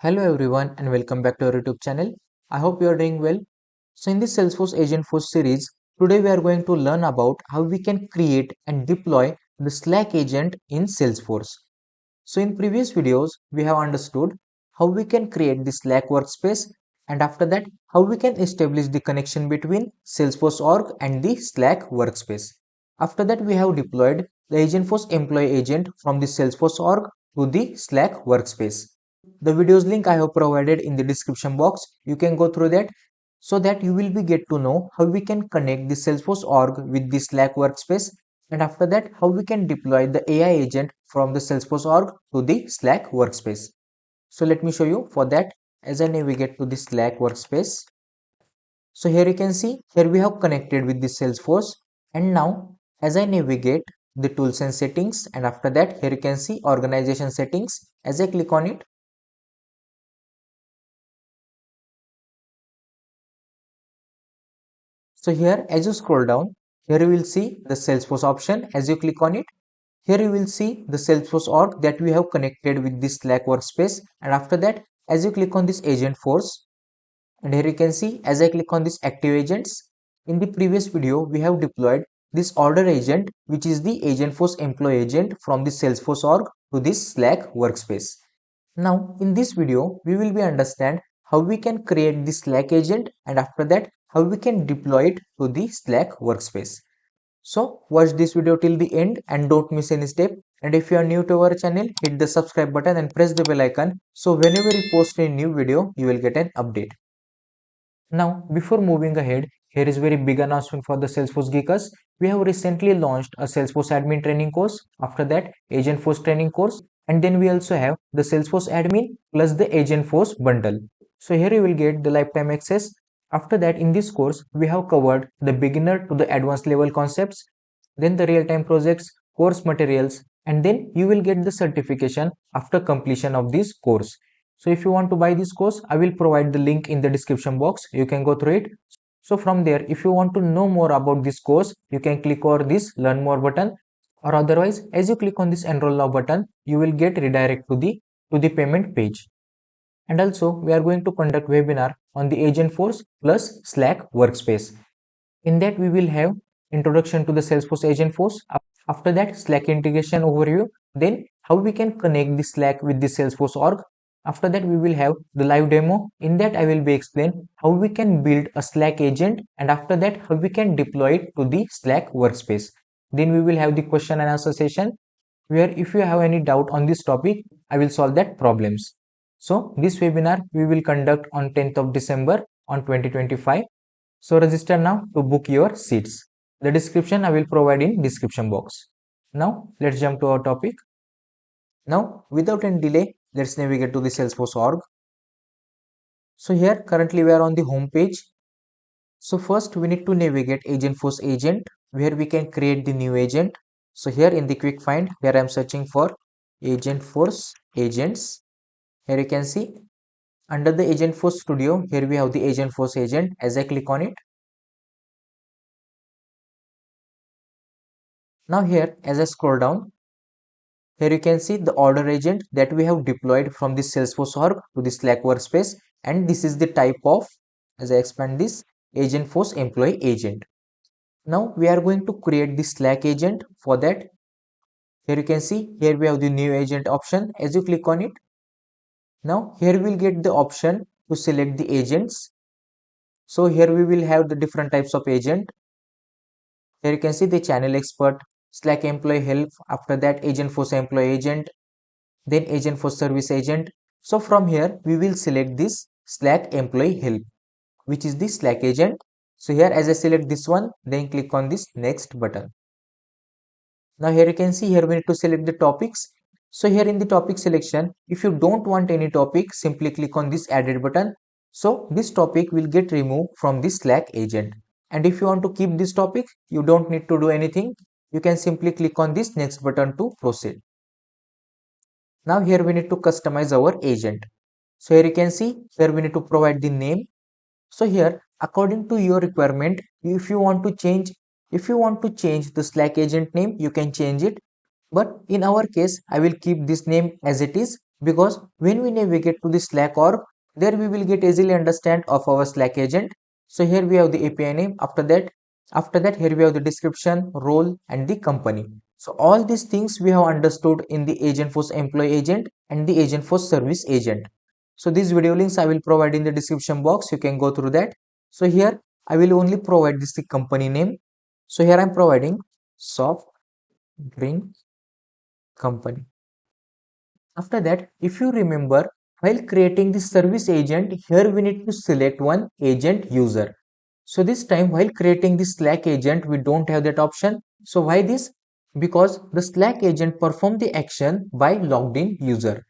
Hello everyone and welcome back to our YouTube channel. I hope you are doing well. So in this Salesforce Agentforce series, today we are going to learn about how we can create and deploy the Slack agent in Salesforce. So in previous videos, we have understood how we can create the Slack workspace, and after that how we can establish the connection between Salesforce org and the Slack workspace. After that we have deployed the Agentforce employee agent from the Salesforce org to the Slack workspace. The videos link I have provided in the description box. You can go through that so that you will be get to know how we can connect the Salesforce org with the Slack workspace, and after that how we can deploy the AI agent from the Salesforce org to the Slack workspace. So let me show you for that. As I navigate to the Slack workspace, so here you can see here we have connected with the Salesforce, and now as I navigate the tools and settings, and after that here you can see organization settings. As I click on it, so here as you scroll down, here you will see the Salesforce option. As you click on it, here you will see the Salesforce org that we have connected with this Slack workspace, and after that as you click on this Agentforce, and here you can see as I click on this active agents, in the previous video we have deployed this order agent, which is the Agentforce employee agent from the Salesforce org to this Slack workspace. Now in this video we will be understand how we can create the Slack agent, and after that how we can deploy it to the Slack workspace. So watch this video till the end and don't miss any step. And if you are new to our channel, hit the subscribe button and press the bell icon, so whenever we post a new video you will get an update. Now, before moving ahead, here is very big announcement for the Salesforce Geekers. We have recently launched a Salesforce admin training course, after that Agentforce training course, and then we also have the Salesforce admin plus the Agentforce bundle. So here you will get the lifetime access. After that, in this course, we have covered the beginner to the advanced level concepts, then the real-time projects, course materials, and then you will get the certification after completion of this course. So if you want to buy this course, I will provide the link in the description box. You can go through it. So from there, if you want to know more about this course, you can click on this learn more button, or otherwise as you click on this enroll now button, you will get redirect to the payment page. And also we are going to conduct webinar on the Agentforce plus Slack workspace. In that we will have introduction to the Salesforce Agentforce. After that, Slack integration overview. Then how we can connect the Slack with the Salesforce org. After that, we will have the live demo. In that, I will be explain how we can build a Slack agent, and after that, how we can deploy it to the Slack workspace. Then we will have the question and answer session, where if you have any doubt on this topic, I will solve that problems. So this webinar we will conduct on 10th of December on 2025. So register now to book your seats. The description I will provide in description box. Now let's jump to our topic. Now without any delay, let's navigate to the Salesforce org. So here currently we are on the home page. So first we need to navigate Agentforce agent, where we can create the new agent. So here in the quick find, here I am searching for Agentforce agents. Here you can see under the Agentforce studio, here we have the Agentforce agent. As I click on it, now here as I scroll down, here you can see the order agent that we have deployed from the Salesforce org to the Slack workspace, and this is the type of, as I expand this, Agentforce employee agent. Now we are going to create the Slack agent. For that, here you can see here we have the new agent option. As you click on it, now here we will get the option to select the agents. So here we will have the different types of agent. Here you can see the channel expert, Slack employee help, after that Agentforce employee agent, then Agentforce service agent. So from here we will select this Slack employee help, which is the Slack agent. So here as I select this one, then click on this next button. Now here you can see here we need to select the topics. So here in the topic selection, if you don't want any topic, simply click on this added button. So this topic will get removed from this Slack agent. And if you want to keep this topic, you don't need to do anything. You can simply click on this next button to proceed. Now here we need to customize our agent. So here you can see here we need to provide the name. So here according to your requirement, if you want to change the Slack agent name, you can change it. But in our case, I will keep this name as it is, because when we navigate to the Slack org, there we will get easily understand of our Slack agent. So here we have the API name. After that here we have the description, role and the company. So all these things we have understood in the Agentforce employee agent and the Agentforce service agent. So these video links I will provide in the description box. You can go through that. So here I will only provide this the company name. So here I am providing soft drink company. After that, if you remember, while creating the service agent, here we need to select one agent user. So this time while creating the Slack agent, we don't have that option. So why this? Because the Slack agent perform the action by logged in user.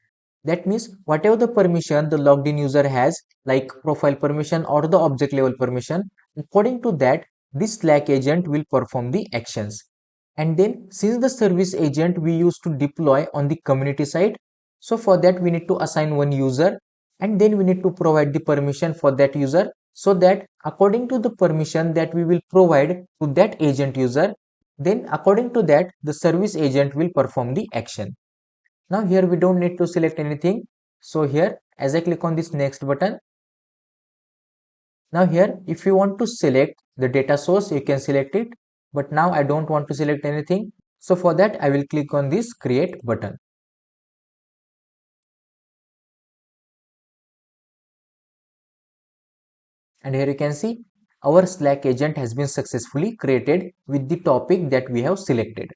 That means whatever the permission the logged in user has, like profile permission or the object level permission, according to that, this Slack agent will perform the actions. And then since the service agent we used to deploy on the community side, so for that we need to assign one user and then we need to provide the permission for that user, so that according to the permission that we will provide to that agent user, then according to that the service agent will perform the action. Now here we don't need to select anything. So here as I click on this next button, now here if you want to select the data source you can select it, but now I don't want to select anything. So for that I will click on this create button. And here you can see our Slack agent has been successfully created with the topic that we have selected.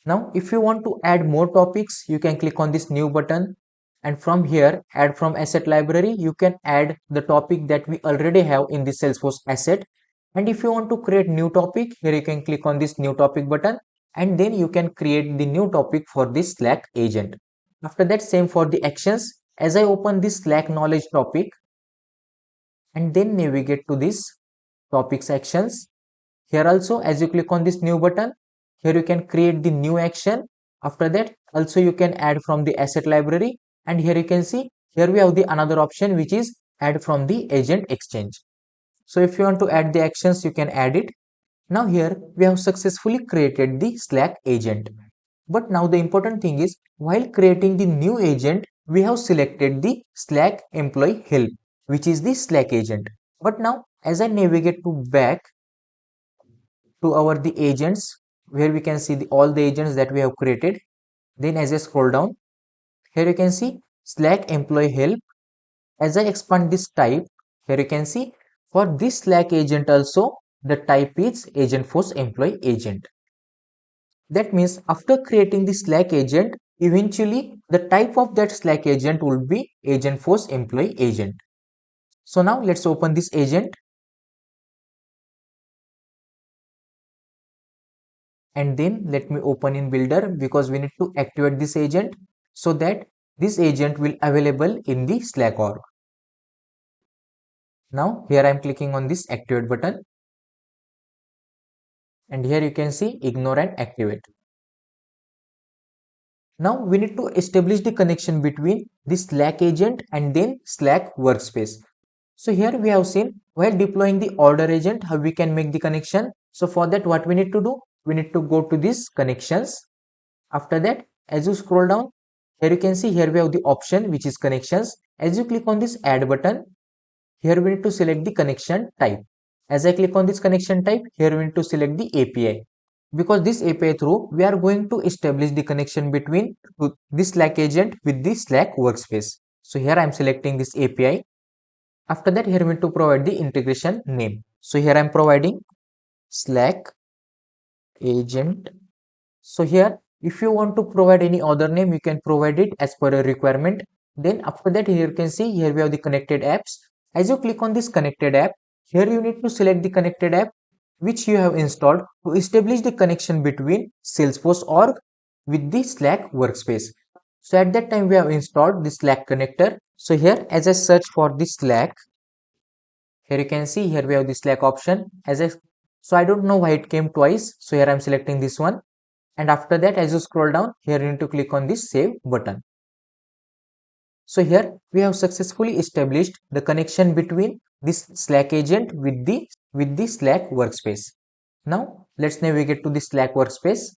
Now, if you want to add more topics, you can click on this new button. And from here, add from asset library, you can add the topic that we already have in the Salesforce asset. And if you want to create new topic, here you can click on this new topic button. And then you can create the new topic for this Slack agent. After that, same for the actions. As I open this Slack knowledge topic, and then navigate to this topics actions. Here also, as you click on this new button, here you can create the new action. After that, also you can add from the asset library. And here you can see, here we have the another option which is add from the agent exchange. So if you want to add the actions, you can add it. Now here we have successfully created the Slack agent. But now the important thing is, while creating the new agent, we have selected the Slack employee help, which is the Slack agent. But now as I navigate to back to our the agents, where we can see all the agents that we have created, then as I scroll down, here you can see Slack employee help. As I expand this type, here you can see for this Slack agent also the type is Agentforce employee agent. That means after creating the Slack agent, eventually the type of that Slack agent will be Agentforce employee agent. So now let's open this agent. And then let me open in builder, because we need to activate this agent so that this agent will available in the Slack org. Now here I am clicking on this activate button, and here you can see ignore and activate. Now we need to establish the connection between this Slack agent and then Slack workspace. So here we have seen while deploying the order agent how we can make the connection. So for that what we need to do, we need to go to this connections. After that, as you scroll down, here you can see here we have the option which is connections. As you click on this add button, here we need to select the connection type. As I click on this connection type, here we need to select the API, because this API through we are going to establish the connection between this Slack agent with the Slack workspace. So here I am selecting this API. After that, here we need to provide the integration name. So here I am providing Slack agent. So here, if you want to provide any other name, you can provide it as per a requirement. Then after that, here you can see here we have the connected apps. As you click on this connected app, here you need to select the connected app which you have installed to establish the connection between Salesforce org with the Slack workspace. So at that time we have installed the Slack connector. So here as I search for the Slack, here you can see here we have the Slack option. So I don't know why it came twice. So here I'm selecting this one. And after that, as you scroll down, here you need to click on this save button. So here we have successfully established the connection between this Slack agent with the Slack workspace. Now let's navigate to the Slack workspace.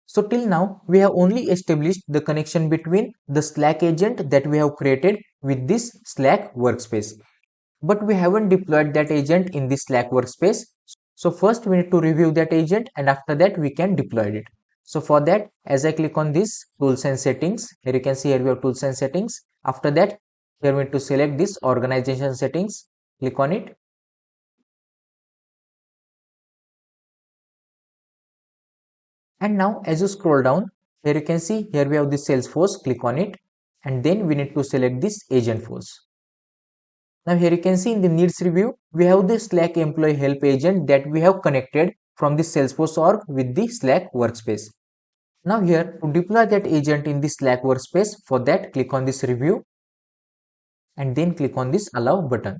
So till now, we have only established the connection between the Slack agent that we have created with this Slack workspace. But we haven't deployed that agent in this Slack workspace. So first we need to review that agent, and after that we can deploy it. So for that, as I click on this tools and settings, here you can see here we have tools and settings. After that, here we need to select this organization settings, click on it. And now as you scroll down, here you can see here we have the Salesforce, click on it, and then we need to select this Agentforce. Now here you can see in the needs review, we have the Slack employee help agent that we have connected from the Salesforce org with the Slack workspace. Now here to deploy that agent in the Slack workspace, for that click on this review and then click on this allow button.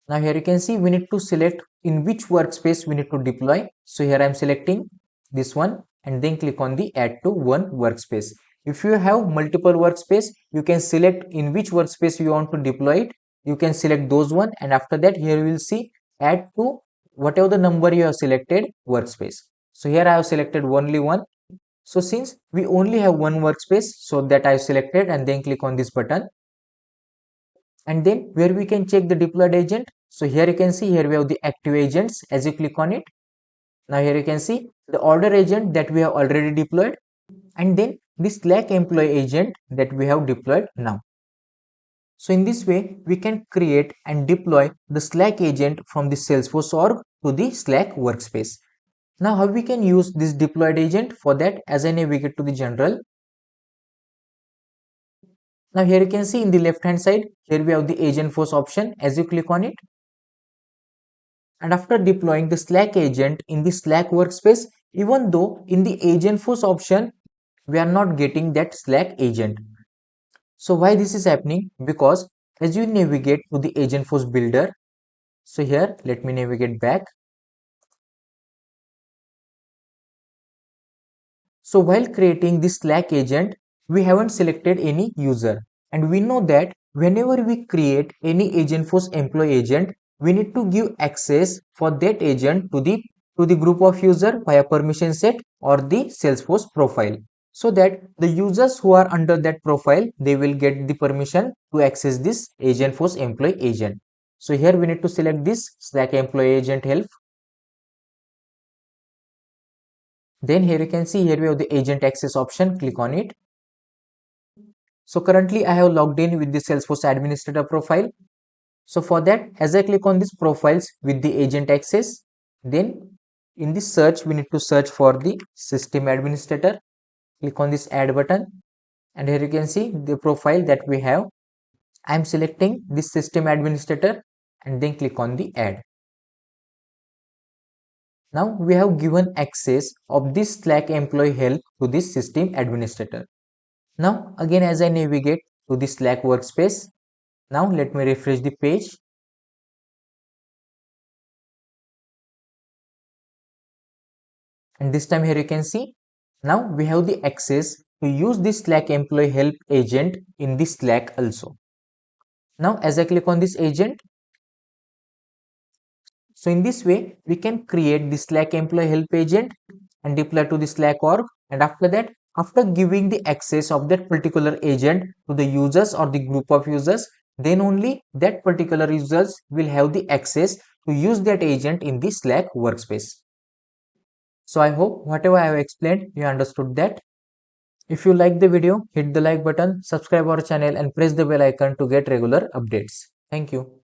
Now here you can see we need to select in which workspace we need to deploy. So here I am selecting this one and then click on the add to one workspace. If you have multiple workspace, you can select in which workspace you want to deploy it. You can select those one, and after that here you will see add to whatever the number you have selected workspace. So here I have selected only one. So since we only have one workspace, so that I have selected and then click on this button. And then where we can check the deployed agent. So here you can see here we have the active agents. As you click on it, now here you can see the order agent that we have already deployed, and then the Slack employee agent that we have deployed now. So in this way we can create and deploy the Slack agent from the Salesforce org to the Slack workspace. Now how we can use this deployed agent? For that, as I navigate to the general, now here you can see in the left hand side, here we have the Agentforce option. As you click on it, and after deploying the Slack agent in the Slack workspace, even though in the Agentforce option we are not getting that Slack agent. So why this is happening? Because as you navigate to the Agentforce builder, so here let me navigate back. So while creating this Slack agent, we haven't selected any user, and we know that whenever we create any Agentforce employee agent, we need to give access for that agent to the group of user via permission set or the Salesforce profile, so that the users who are under that profile, they will get the permission to access this Agentforce employee agent. So here we need to select this Slack employee agent help. Then here you can see here we have the agent access option, click on it. So currently I have logged in with the Salesforce administrator profile. So for that, as I click on this profiles with the agent access, then in this search, we need to search for the system administrator. Click on this add button, and here you can see the profile that we have. I am selecting this system administrator and then click on the add. Now we have given access of this Slack employee help to this system administrator. Now again, as I navigate to the Slack workspace, now let me refresh the page. And this time here you can see, now we have the access to use this Slack employee help agent in this Slack also. Now as I click on this agent, so in this way we can create the Slack employee help agent and deploy to the Slack org. And after that, after giving the access of that particular agent to the users or the group of users, then only that particular users will have the access to use that agent in the Slack workspace. So I hope whatever I have explained, you understood that. If you like the video, hit the like button, subscribe our channel and press the bell icon to get regular updates. Thank you.